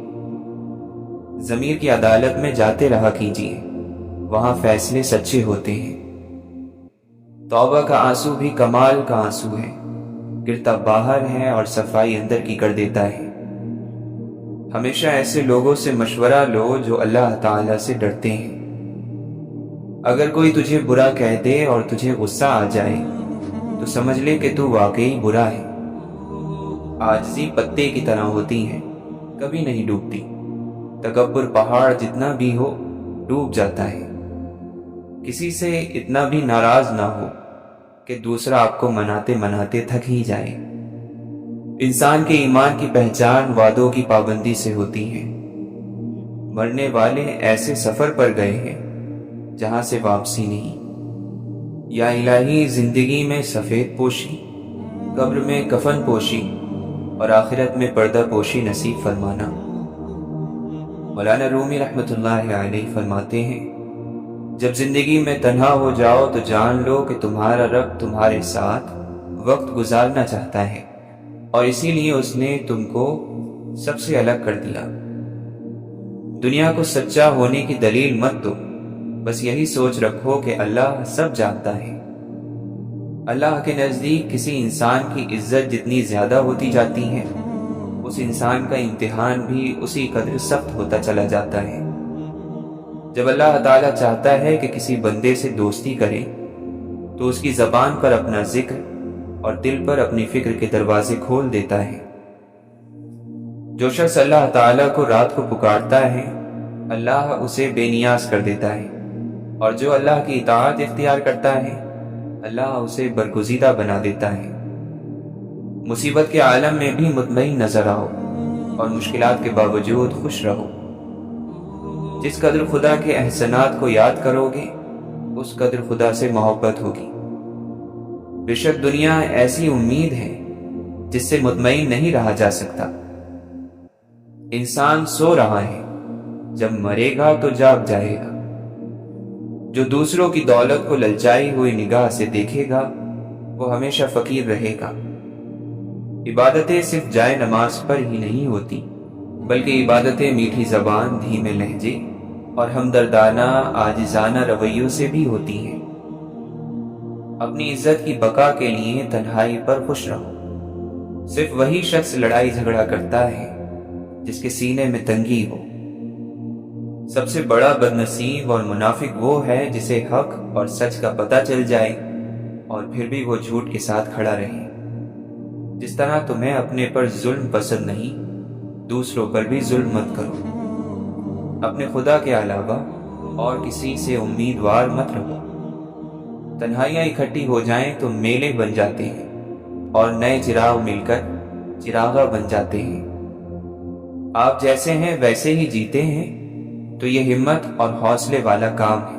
ضمیر کی عدالت میں جاتے رہا کیجیے، وہاں فیصلے سچے ہوتے ہیں۔ توبہ کا آنسو بھی کمال کا آنسو ہے، گرتا باہر ہے اور صفائی اندر کی کر دیتا ہے۔ ہمیشہ ایسے لوگوں سے مشورہ لو جو اللہ تعالی سے ڈرتے ہیں۔ اگر کوئی تجھے برا کہہ دے اور تجھے غصہ آ جائے تو سمجھ لے کہ تو واقعی برا ہے۔ عاجزی پتے کی طرح ہوتی ہے، کبھی نہیں ڈوبتی۔ تکبر پہاڑ جتنا بھی ہو ڈوب جاتا ہے۔ کسی سے اتنا بھی ناراض نہ ہو کہ دوسرا آپ کو مناتے مناتے تھک ہی جائے۔ انسان کے ایمان کی پہچان وعدوں کی پابندی سے ہوتی ہے۔ مرنے والے ایسے سفر پر گئے ہیں جہاں سے واپسی نہیں۔ یا الہی، زندگی میں سفید پوشی، قبر میں کفن پوشی اور آخرت میں پردہ پوشی نصیب فرمانا۔ مولانا رومی رحمۃ اللہ علیہ فرماتے ہیں، جب زندگی میں تنہا ہو جاؤ تو جان لو کہ تمہارا رب تمہارے ساتھ وقت گزارنا چاہتا ہے، اور اسی لیے اس نے تم کو سب سے الگ کر دیا۔ دنیا کو سچا ہونے کی دلیل مت دو، بس یہی سوچ رکھو کہ اللہ سب جانتا ہے۔ اللہ کے نزدیک کسی انسان کی عزت جتنی زیادہ ہوتی جاتی ہے، اس انسان کا امتحان بھی اسی قدر سخت ہوتا چلا جاتا ہے۔ جب اللہ تعالیٰ چاہتا ہے کہ کسی بندے سے دوستی کرے تو اس کی زبان پر اپنا ذکر اور دل پر اپنی فکر کے دروازے کھول دیتا ہے۔ جو شخص اللہ تعالیٰ کو رات کو پکارتا ہے اللہ اسے بے نیاز کر دیتا ہے، اور جو اللہ کی اطاعت اختیار کرتا ہے اللہ اسے برگزیدہ بنا دیتا ہے۔ مصیبت کے عالم میں بھی مطمئن نظر آؤ اور مشکلات کے باوجود خوش رہو۔ جس قدر خدا کے احسانات کو یاد کرو گے اس قدر خدا سے محبت ہوگی۔ بے شک دنیا ایسی امید ہے جس سے مطمئن نہیں رہا جا سکتا۔ انسان سو رہا ہے، جب مرے گا تو جاگ جائے گا۔ جو دوسروں کی دولت کو للچائی ہوئی نگاہ سے دیکھے گا وہ ہمیشہ فقیر رہے گا۔ عبادتیں صرف جائے نماز پر ہی نہیں ہوتی، بلکہ عبادتیں میٹھی زبان، دھیمے لہجے اور ہمدردانہ عاجزانہ رویوں سے بھی ہوتی ہیں۔ اپنی عزت کی بقا کے لیے تنہائی پر خوش رہو۔ صرف وہی شخص لڑائی جھگڑا کرتا ہے جس کے سینے میں تنگی ہو۔ سب سے بڑا بدنصیب اور منافق وہ ہے جسے حق اور سچ کا پتہ چل جائے اور پھر بھی وہ جھوٹ کے ساتھ کھڑا رہے۔ جس طرح تمہیں اپنے پر ظلم پسند نہیں، دوسروں پر بھی ظلم مت کرو۔ اپنے خدا کے علاوہ اور کسی سے امیدوار مت رہو۔ تنہائیاں اکٹھی ہو جائیں تو میلے بن جاتے ہیں اور نئے چراغ مل کر چراغاں بن جاتے ہیں۔ آپ جیسے ہیں ویسے ہی جیتے ہیں تو یہ ہمت اور حوصلے والا کام ہے۔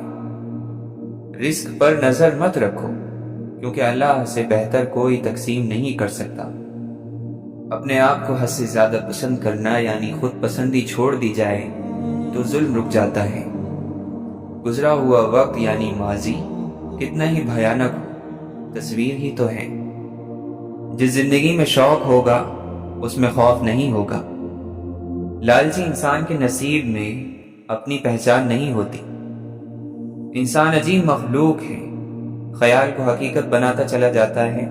رزق پر نظر مت رکھو کیونکہ اللہ سے بہتر کوئی تقسیم نہیں کر سکتا۔ اپنے آپ کو حد سے زیادہ پسند کرنا یعنی خود پسندی چھوڑ دی جائے تو ظلم رک جاتا ہے۔ گزرا ہوا وقت یعنی ماضی کتنا ہی بھیانک ہو، تصویر ہی تو ہے۔ جس زندگی میں شوق ہوگا اس میں خوف نہیں ہوگا۔ لالچی انسان کے نصیب میں اپنی پہچان نہیں ہوتی۔ انسان عجیب مخلوق ہے، خیال کو حقیقت بناتا چلا جاتا ہے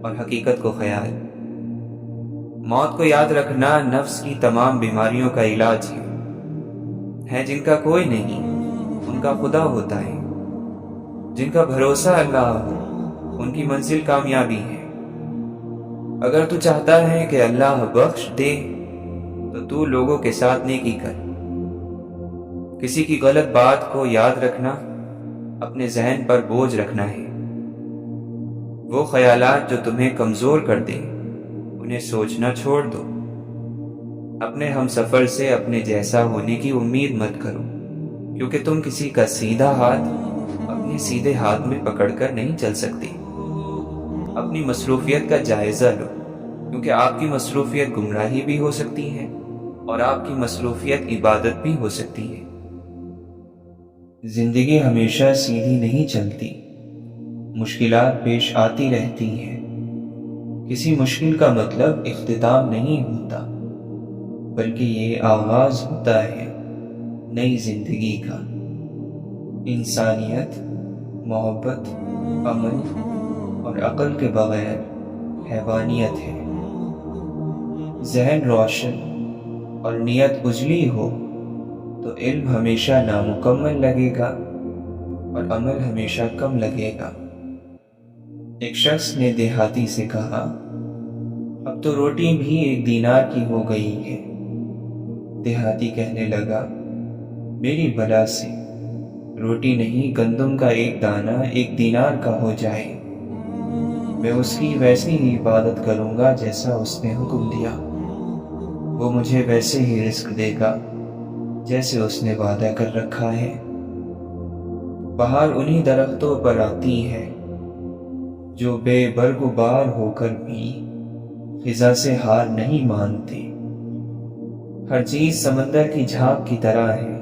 اور حقیقت کو خیال۔ موت کو یاد رکھنا نفس کی تمام بیماریوں کا علاج ہے۔ جن کا کوئی نہیں ان کا خدا ہوتا ہے، جن کا بھروسہ اللہ ہو ان کی منزل کامیابی ہے۔ اگر تو چاہتا ہے کہ اللہ بخش دے تو لوگوں کے ساتھ نیکی کر۔ کسی کی غلط بات کو یاد رکھنا اپنے ذہن پر بوجھ رکھنا ہے۔ وہ خیالات جو تمہیں کمزور کر دیں انہیں سوچنا چھوڑ دو۔ اپنے ہم سفر سے اپنے جیسا ہونے کی امید مت کرو، کیونکہ تم کسی کا سیدھا ہاتھ اپنے سیدھے ہاتھ میں پکڑ کر نہیں چل سکتے۔ اپنی مصروفیت کا جائزہ لو، کیونکہ آپ کی مصروفیت گمراہی بھی ہو سکتی ہے اور آپ کی مصروفیت عبادت بھی ہو سکتی ہے۔ زندگی ہمیشہ سیدھی نہیں چلتی، مشکلات پیش آتی رہتی ہیں۔ کسی مشکل کا مطلب اختتام نہیں ہوتا، بلکہ یہ آغاز ہوتا ہے نئی زندگی کا۔ انسانیت، محبت، عمل اور عقل کے بغیر حیوانیت ہے۔ ذہن روشن اور نیت اجلی ہو تو علم ہمیشہ نامکمل لگے گا اور عمل ہمیشہ کم لگے گا۔ ایک شخص نے دیہاتی سے کہا، اب تو روٹی بھی 1 دینار کی ہو گئی ہے۔ دیہاتی کہنے لگا، میری بلا سے روٹی نہیں گندم کا 1 دانہ 1 دینار کا ہو جائے، میں اس کی ویسی ہی عبادت کروں گا جیسا اس نے حکم دیا، وہ مجھے ویسے ہی رزق دے گا جیسے اس نے وعدہ کر رکھا ہے۔ بہار انہی درختوں پر آتی ہے جو بے برگ و بار ہو کر بھی خزاں سے ہار نہیں مانتے۔ ہر چیز سمندر کی جھاگ کی طرح ہے،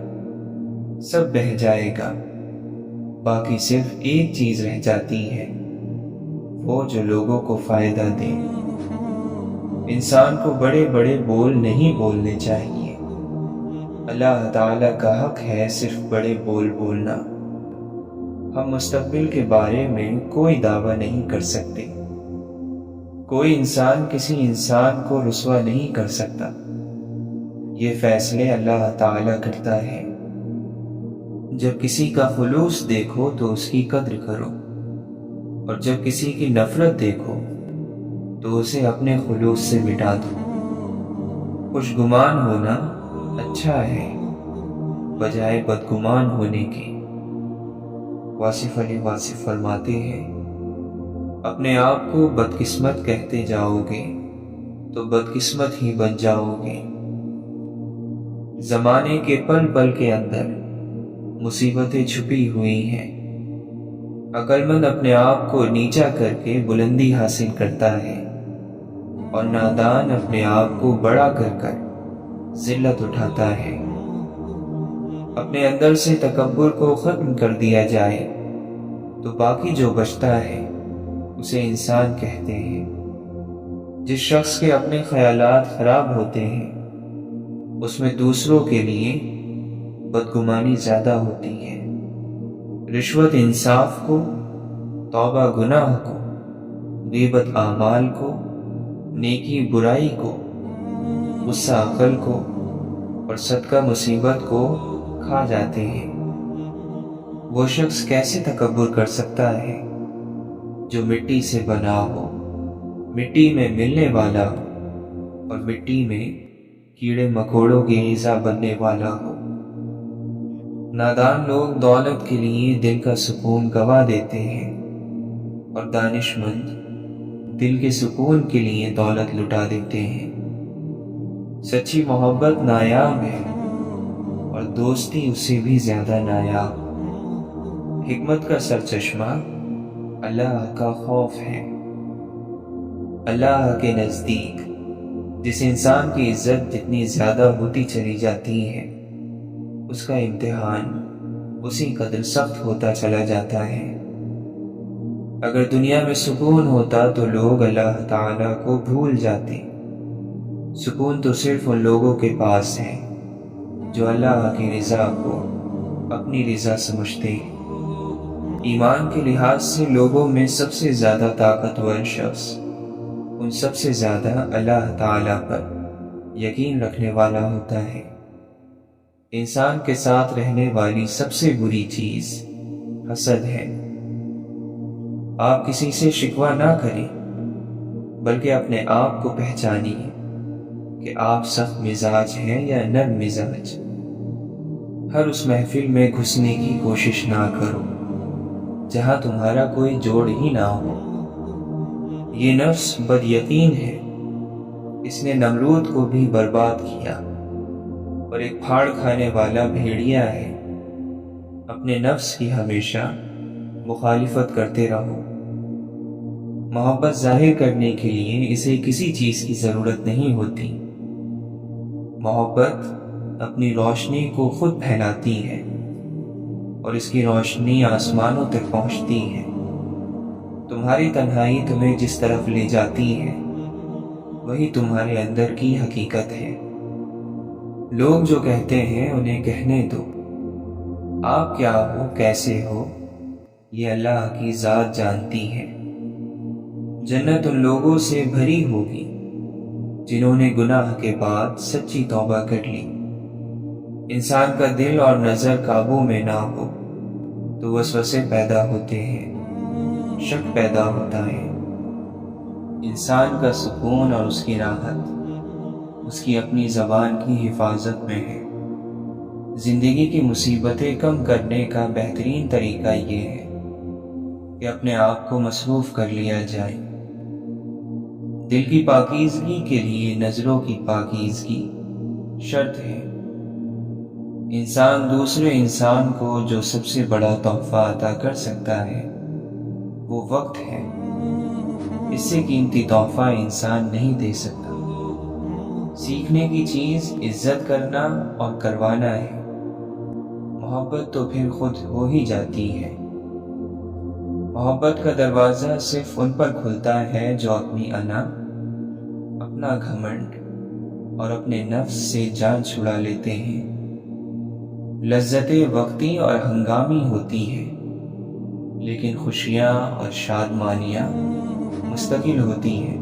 سب بہہ جائے گا، باقی صرف ایک چیز رہ جاتی ہے، وہ جو لوگوں کو فائدہ دے۔ انسان کو بڑے بڑے بول نہیں بولنے چاہیے۔ اللہ تعالیٰ کا حق ہے صرف بڑے بول بولنا۔ ہم مستقبل کے بارے میں کوئی دعویٰ نہیں کر سکتے۔ کوئی انسان کسی انسان کو رسوا نہیں کر سکتا، یہ فیصلے اللہ تعالیٰ کرتا ہے۔ جب کسی کا خلوص دیکھو تو اس کی قدر کرو، اور جب کسی کی نفرت دیکھو تو اسے اپنے خلوص سے مٹا دو۔ خوشگمان ہونا اچھا ہے بجائے بدگمان ہونے کے۔ واصف علی واصف فرماتے ہیں، اپنے آپ کو بدقسمت کہتے جاؤ گے تو بدقسمت ہی بن جاؤ گے۔ زمانے کے پل پل کے اندر مصیبتیں چھپی ہوئی ہیں۔ عقل مند اپنے آپ کو نیچا کر کے بلندی حاصل کرتا ہے، اور نادان اپنے آپ کو بڑا کر کر ذلت اٹھاتا ہے۔ اپنے اندر سے تکبر کو ختم کر دیا جائے تو باقی جو بچتا ہے اسے انسان کہتے ہیں۔ جس شخص کے اپنے خیالات خراب ہوتے ہیں اس میں دوسروں کے لیے بدگمانی زیادہ ہوتی ہے۔ رشوت انصاف کو، توبہ گناہ کو، غیبت اعمال کو، نیکی برائی کو، غصہ عقل کو اور صدقہ مصیبت کو کھا جاتے ہیں۔ وہ شخص کیسے تکبر کر سکتا ہے جو مٹی سے بنا ہو، مٹی میں ملنے والا ہو اور مٹی میں کیڑے مکوڑوں کی غذا بننے والا ہو۔ نادان لوگ دولت کے لیے دل کا سکون گوا دیتے ہیں، اور دانش مند دل کے سکون کے لیے دولت لٹا دیتے ہیں۔ سچی محبت نایاب ہے اور دوستی اس سے بھی زیادہ نایاب۔ حکمت کا سرچشمہ اللہ کا خوف ہے۔ اللہ کے نزدیک جس انسان کی عزت جتنی زیادہ ہوتی چلی جاتی ہے اس کا امتحان اسی قدر سخت ہوتا چلا جاتا ہے۔ اگر دنیا میں سکون ہوتا تو لوگ اللہ تعالیٰ کو بھول جاتے۔ سکون تو صرف ان لوگوں کے پاس ہے جو اللہ کی رضا کو اپنی رضا سمجھتے ہیں۔ ایمان کے لحاظ سے لوگوں میں سب سے زیادہ طاقتور شخص ان سب سے زیادہ اللہ تعالیٰ پر یقین رکھنے والا ہوتا ہے۔ انسان کے ساتھ رہنے والی سب سے بری چیز حسد ہے۔ آپ کسی سے شکوہ نہ کریں بلکہ اپنے آپ کو پہچانیے کہ آپ سخت مزاج ہیں یا نرم مزاج۔ ہر اس محفل میں گھسنے کی کوشش نہ کرو جہاں تمہارا کوئی جوڑ ہی نہ ہو۔ یہ نفس بد یقین ہے، اس نے نمرود کو بھی برباد کیا، اور ایک پھاڑ کھانے والا بھیڑیا ہے۔ اپنے نفس کی ہمیشہ مخالفت کرتے رہو۔ محبت ظاہر کرنے کے لیے اسے کسی چیز کی ضرورت نہیں ہوتی۔ محبت اپنی روشنی کو خود پھیلاتی ہے اور اس کی روشنی آسمانوں تک پہنچتی ہے۔ تمہاری تنہائی تمہیں جس طرف لے جاتی ہے وہی تمہارے اندر کی حقیقت ہے۔ لوگ جو کہتے ہیں انہیں کہنے دو، آپ کیا ہو، کیسے ہو، یہ اللہ کی ذات جانتی ہے۔ جنت ان لوگوں سے بھری ہوگی جنہوں نے گناہ کے بعد سچی توبہ کر لی۔ انسان کا دل اور نظر قابو میں نہ ہو تو وسوسے پیدا ہوتے ہیں، شک پیدا ہوتا ہے۔ انسان کا سکون اور اس کی راحت اس کی اپنی زبان کی حفاظت میں ہے۔ زندگی کی مصیبتیں کم کرنے کا بہترین طریقہ یہ ہے کہ اپنے آپ کو مصروف کر لیا جائے۔ دل کی پاکیزگی کے لیے نظروں کی پاکیزگی شرط ہے۔ انسان دوسرے انسان کو جو سب سے بڑا تحفہ عطا کر سکتا ہے وہ وقت ہے۔ اس سے قیمتی تحفہ انسان نہیں دے سکتا۔ سیکھنے کی چیز عزت کرنا اور کروانا ہے۔ محبت تو پھر خود ہو ہی جاتی ہے۔ محبت کا دروازہ صرف ان پر کھلتا ہے جو اپنی انا، اپنا گھمنڈ اور اپنے نفس سے جان چھڑا لیتے ہیں۔ لذتیں وقتی اور ہنگامی ہوتی ہیں لیکن خوشیاں اور شادمانیاں مستقل ہوتی ہیں،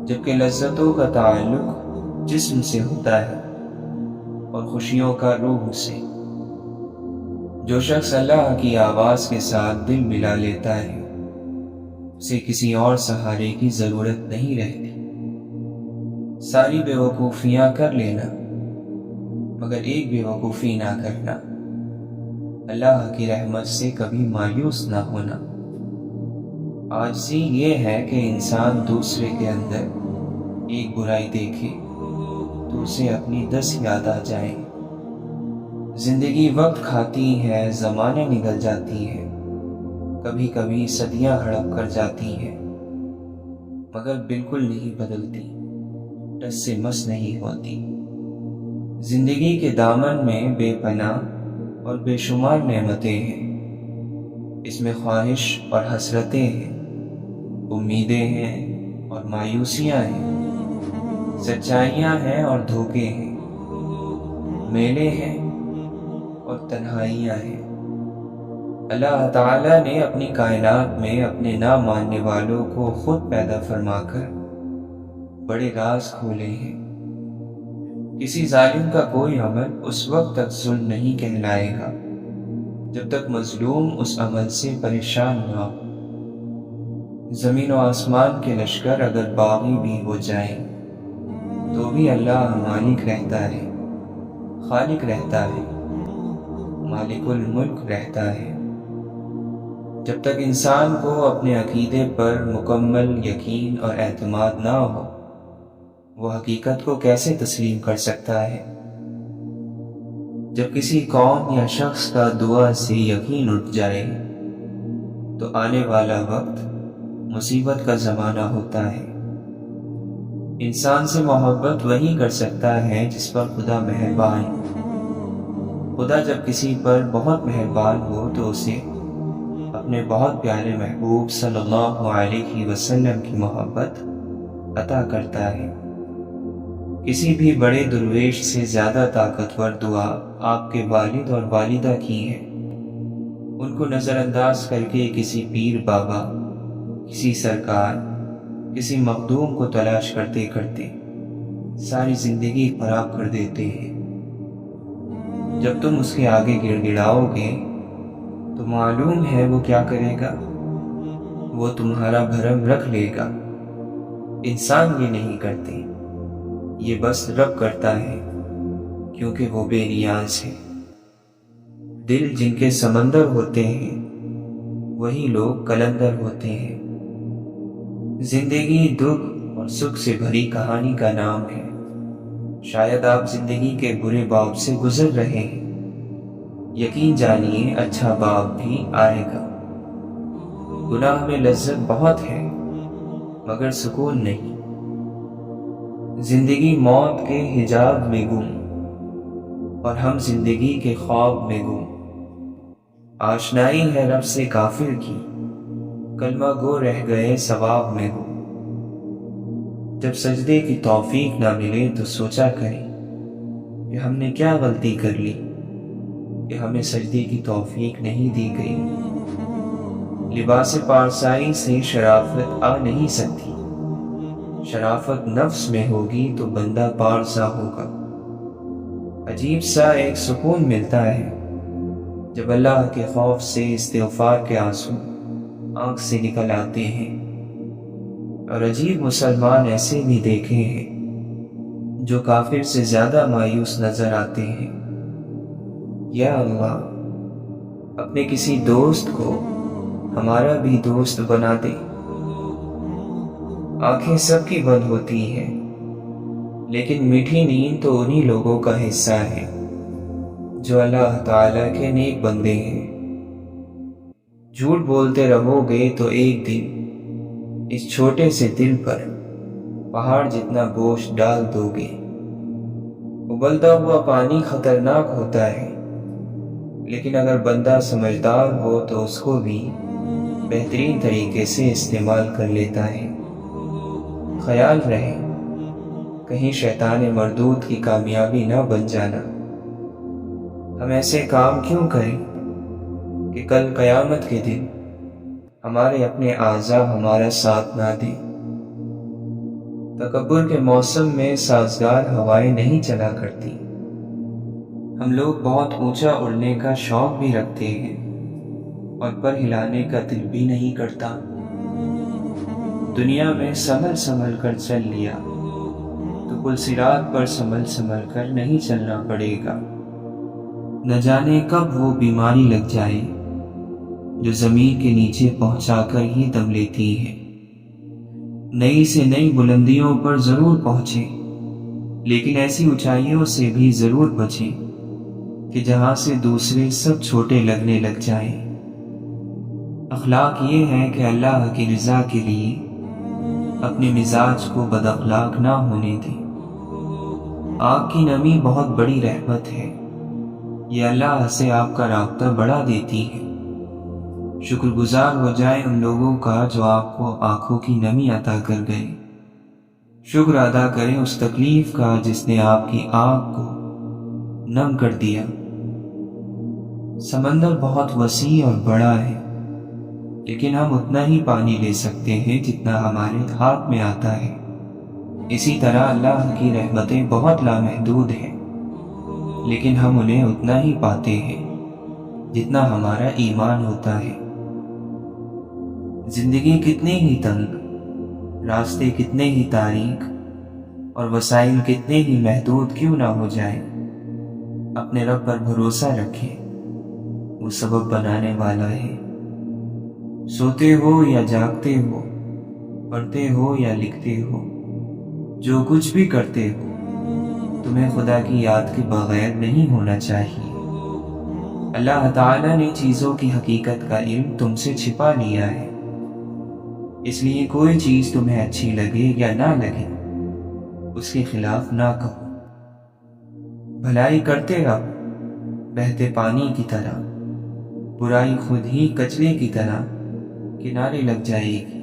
جبکہ لذتوں کا تعلق جسم سے ہوتا ہے اور خوشیوں کا روح سے۔ جو شخص اللہ کی آواز کے ساتھ دل ملا لیتا ہے اسے کسی اور سہارے کی ضرورت نہیں رہتی۔ ساری بیوقوفیاں کر لینا مگر ایک بیوقوفی نہ کرنا، اللہ کی رحمت سے کبھی مایوس نہ ہونا۔ عاجزی یہ ہے کہ انسان دوسرے کے اندر ایک برائی دیکھے تو اسے اپنی 10 یاد آ جائیں۔ زندگی وقت کھاتی ہے، زمانے نکل جاتی ہے، کبھی کبھی صدیاں ہڑپ کر جاتی ہیں، مگر بالکل نہیں بدلتی، ٹس سے مس نہیں ہوتی۔ زندگی کے دامن میں بے پناہ اور بے شمار نعمتیں ہیں، اس میں خواہش اور حسرتیں ہیں، امیدیں ہیں اور مایوسیاں ہیں، سچائیاں ہیں اور دھوکے ہیں، میلے ہیں اور تنہائیاں ہیں۔ اللہ تعالیٰ نے اپنی کائنات میں اپنے نہ ماننے والوں کو خود پیدا فرما کر بڑے راز کھولے ہیں۔ کسی ظالم کا کوئی عمل اس وقت تک ظلم نہیں کہلائے گا جب تک مظلوم اس عمل سے پریشان نہ ہو۔ زمین و آسمان کے لشکر اگر باغی بھی ہو جائیں تو بھی اللہ مالک رہتا ہے، خالق رہتا ہے، مالک الملک رہتا ہے۔ جب تک انسان کو اپنے عقیدے پر مکمل یقین اور اعتماد نہ ہو، وہ حقیقت کو کیسے تسلیم کر سکتا ہے؟ جب کسی قوم یا شخص کا دعا سے یقین اٹھ جائے تو آنے والا وقت مصیبت کا زمانہ ہوتا ہے۔ انسان سے محبت وہی کر سکتا ہے جس پر خدا مہربان ہو۔ خدا جب کسی پر بہت مہربان ہو تو اسے اپنے بہت پیارے محبوب صلی اللہ علیہ وسلم کی محبت عطا کرتا ہے۔ کسی بھی بڑے درویش سے زیادہ طاقتور دعا آپ کے والد اور والدہ کی ہے۔ ان کو نظر انداز کر کے کسی پیر بابا، کسی سرکار، کسی مخدوم کو تلاش کرتے کرتے ساری زندگی خراب کر دیتے ہیں۔ جب تم اس کے آگے گڑ گڑاؤ گے تو معلوم ہے وہ کیا کرے گا، وہ تمہارا بھرم رکھ لے گا۔ انسان یہ نہیں کرتے، یہ بس رب کرتا ہے، کیونکہ وہ بے نیاز ہے۔ دل جن کے سمندر ہوتے ہیں وہی لوگ قلندر ہوتے ہیں۔ زندگی دکھ اور سکھ سے بھری کہانی کا نام ہے۔ شاید آپ زندگی کے برے باب سے گزر رہے ہیں، یقین جانیے اچھا باب بھی آئے گا۔ گناہ میں لذت بہت ہے مگر سکون نہیں۔ زندگی موت کے حجاب میں گم اور ہم زندگی کے خواب میں گم۔ آشنائی ہے رب سے کافر کی، کلمہ گو رہ گئے ثواب میں گم۔ جب سجدے کی توفیق نہ ملے تو سوچا کریں کہ ہم نے کیا غلطی کر لی کہ ہمیں سجدے کی توفیق نہیں دی گئی۔ لباس پارسائی سے شرافت آ نہیں سکتی، شرافت نفس میں ہوگی تو بندہ پارسا ہوگا۔ عجیب سا ایک سکون ملتا ہے جب اللہ کے خوف سے استغفار کے آنسو آنکھ سے نکل آتے ہیں، اور عجیب مسلمان ایسے بھی دیکھے ہیں جو کافر سے زیادہ مایوس نظر آتے ہیں۔ یا اللہ، اپنے کسی دوست کو ہمارا بھی دوست بنا دے۔ آنکھیں سب کی بند ہوتی ہیں لیکن میٹھی نیند تو انہی لوگوں کا حصہ ہے جو اللہ تعالیٰ کے نیک بندے ہیں۔ جھوٹ بولتے رہو گے تو ایک دن اس چھوٹے سے دل پر پہاڑ جتنا بوجھ ڈال دو گے۔ ابلتا ہوا پانی خطرناک ہوتا ہے لیکن اگر بندہ سمجھدار ہو تو اس کو بھی بہترین طریقے سے استعمال کر لیتا ہے۔ خیال رہے کہیں شیطان مردود کی کامیابی نہ بن جانا۔ ہم ایسے کام کیوں کریں کہ کل قیامت کے دن ہمارے اپنے اعضاء ہمارا ساتھ نہ دیں۔ تکبر کے موسم میں سازگار ہوائیں نہیں چلا کرتی۔ ہم لوگ بہت اونچا اڑنے کا شوق بھی رکھتے ہیں اور پر ہلانے کا دل بھی نہیں کرتا۔ دنیا میں سنبھل سنبھل کر چل لیا تو پل صراط پر سنبھل کر نہیں چلنا پڑے گا۔ نہ جانے کب وہ بیماری لگ جائے جو زمین کے نیچے پہنچا کر ہی دم لیتی ہے۔ نئی سے نئی بلندیوں پر ضرور پہنچے، لیکن ایسی اونچائیوں سے بھی ضرور بچیں کہ جہاں سے دوسرے سب چھوٹے لگنے لگ جائیں۔ اخلاق یہ ہے کہ اللہ کی رضا کے لیے اپنے مزاج کو بد اخلاق نہ ہونے دیں۔ آگ کی نمی بہت بڑی رحمت ہے، یہ اللہ سے آپ کا رابطہ بڑھا دیتی ہے۔ شکر گزار ہو جائیں ان لوگوں کا جو آپ کو آنکھوں کی نمی عطا کر گئے۔ شکر ادا کریں اس تکلیف کا جس نے آپ کی آنکھ کو نم کر دیا۔ سمندر بہت وسیع اور بڑا ہے، لیکن ہم اتنا ہی پانی لے سکتے ہیں جتنا ہمارے ہاتھ میں آتا ہے۔ اسی طرح اللہ کی رحمتیں بہت لامحدود ہیں، لیکن ہم انہیں اتنا ہی پاتے ہیں جتنا ہمارا ایمان ہوتا ہے۔ زندگی کتنی ہی تنگ، راستے کتنے ہی تاریک اور وسائل کتنے ہی محدود کیوں نہ ہو جائیں، اپنے رب پر بھروسہ رکھیں، وہ سبب بنانے والا ہے۔ سوتے ہو یا جاگتے ہو، پڑھتے ہو یا لکھتے ہو، جو کچھ بھی کرتے ہو، تمہیں خدا کی یاد کے بغیر نہیں ہونا چاہیے۔ اللہ تعالیٰ نے چیزوں کی حقیقت کا علم تم سے چھپا لیا ہے، اس لیے کوئی چیز تمہیں اچھی لگے یا نہ لگے اس کے خلاف نہ کہو۔ بھلائی کرتے رہو بہتے پانی کی طرح، برائی خود ہی کچرے کی طرح کنارے لگ جائے گی۔